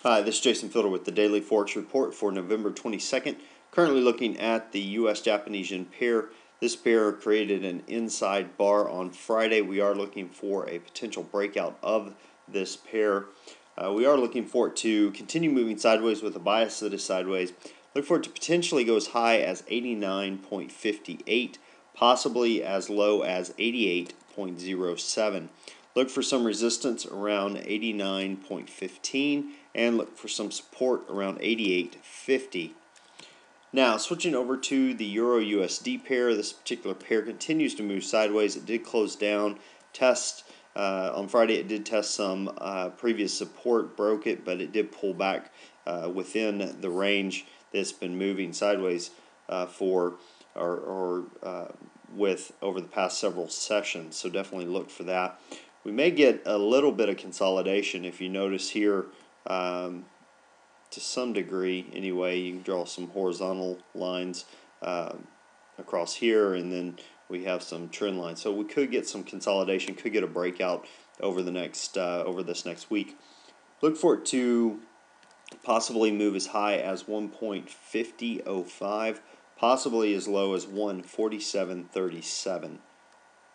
Hi, this is Jason Fielder with the Daily Forex Report for November 22nd. Currently looking at the US-Japanese yen pair. This pair created an inside bar on Friday. We are looking for a potential breakout of this pair. We are looking for it to continue moving sideways with a bias that is sideways. Look for it to potentially go as high as 89.58, possibly as low as 88.07. Look for some resistance around 89.15 and look for some support around 88.50. Now, switching over to the Euro-USD pair, this particular pair continues to move sideways. It did close down, on Friday it did test some previous support, broke it, but it did pull back within the range that's been moving sideways with over the past several sessions, so definitely look for that. We may get a little bit of consolidation if you notice here, to some degree anyway. You can draw some horizontal lines across here, and then we have some trend lines. So we could get some consolidation, could get a breakout over the next over this next week. Look for it to possibly move as high as 1.5005, possibly as low as 147.37.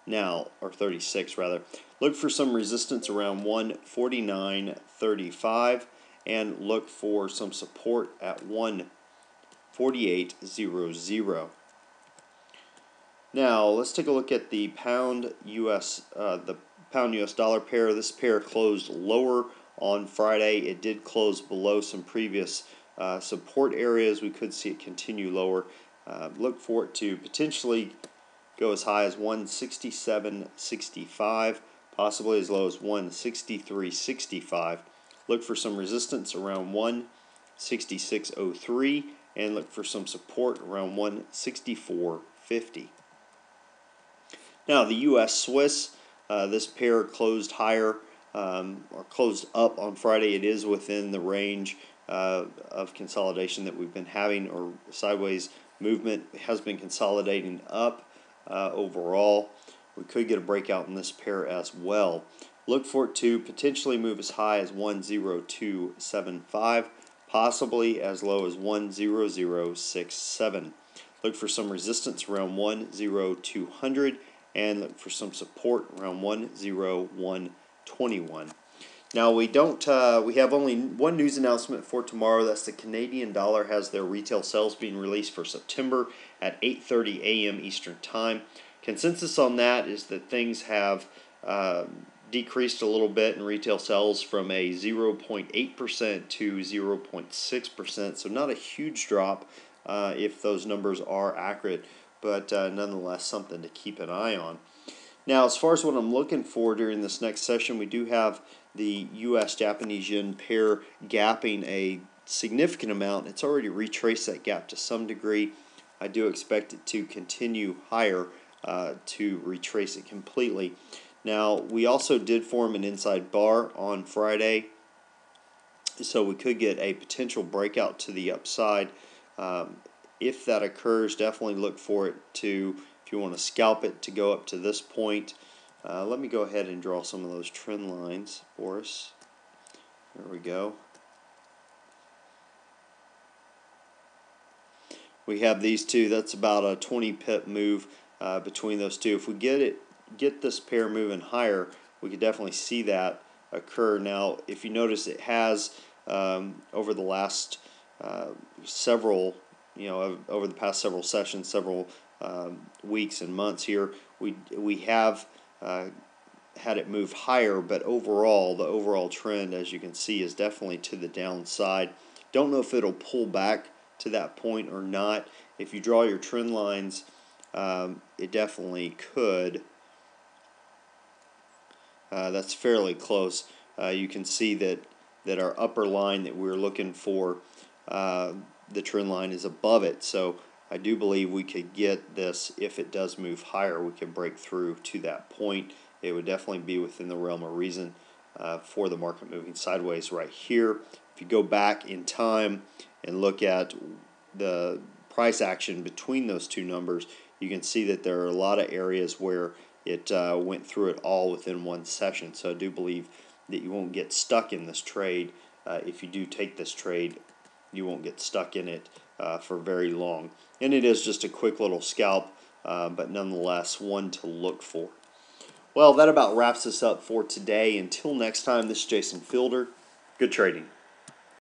Now, or 36 rather. Look for some resistance around 149.35 and look for some support at 148.00. Now, let's take a look at the pound US dollar pair. This pair closed lower on Friday. It did close below some previous support areas. We could see it continue lower. Look for it to potentially go as high as 167.65, possibly as low as 163.65. Look for some resistance around 166.03 and look for some support around 164.50. Now the US Swiss, this pair closed higher or closed up on Friday. It is within the range of consolidation that we've been having, or sideways movement. It has been consolidating up. Overall, we could get a breakout in this pair as well. Look for it to potentially move as high as 102.75, possibly as low as 100.67. Look for some resistance around 10200 and look for some support around 10121. Now we have only one news announcement for tomorrow. That's the Canadian dollar has their retail sales being released for September at 8:30 a.m. Eastern Time. Consensus on that is that things have decreased a little bit in retail sales from a 0.8% to 0.6%. So not a huge drop if those numbers are accurate, but nonetheless something to keep an eye on. Now, as far as what I'm looking for during this next session, we do have the US-Japanese yen pair gapping a significant amount. It's already retraced that gap to some degree. I do expect it to continue higher to retrace it completely. Now, we also did form an inside bar on Friday, so we could get a potential breakout to the upside. If that occurs, definitely look for it to, if you want to scalp it, to go up to this point. Let me go ahead and draw some of those trend lines for us. There we go. We have these two. That's about a 20 pip move between those two. If we get this pair moving higher, we could definitely see that occur. Now, if you notice, it has over the last over the past several sessions, several weeks and months here, we have had it move higher, but overall, the overall trend, as you can see, is definitely to the downside. Don't know if it'll pull back to that point or not. If you draw your trend lines, it definitely could. That's fairly close. You can see that our upper line that we're looking for, the trend line is above it. So I do believe we could get this. If it does move higher, we can break through to that point. It would definitely be within the realm of reason for the market moving sideways right here. If you go back in time and look at the price action between those two numbers, you can see that there are a lot of areas where it went through it all within one session. So I do believe that you won't get stuck in this trade if you do take this trade, you won't get stuck in it for very long. And it is just a quick little scalp, but nonetheless one to look for. Well, that about wraps us up for today. Until next time, this is Jason Fielder. Good trading.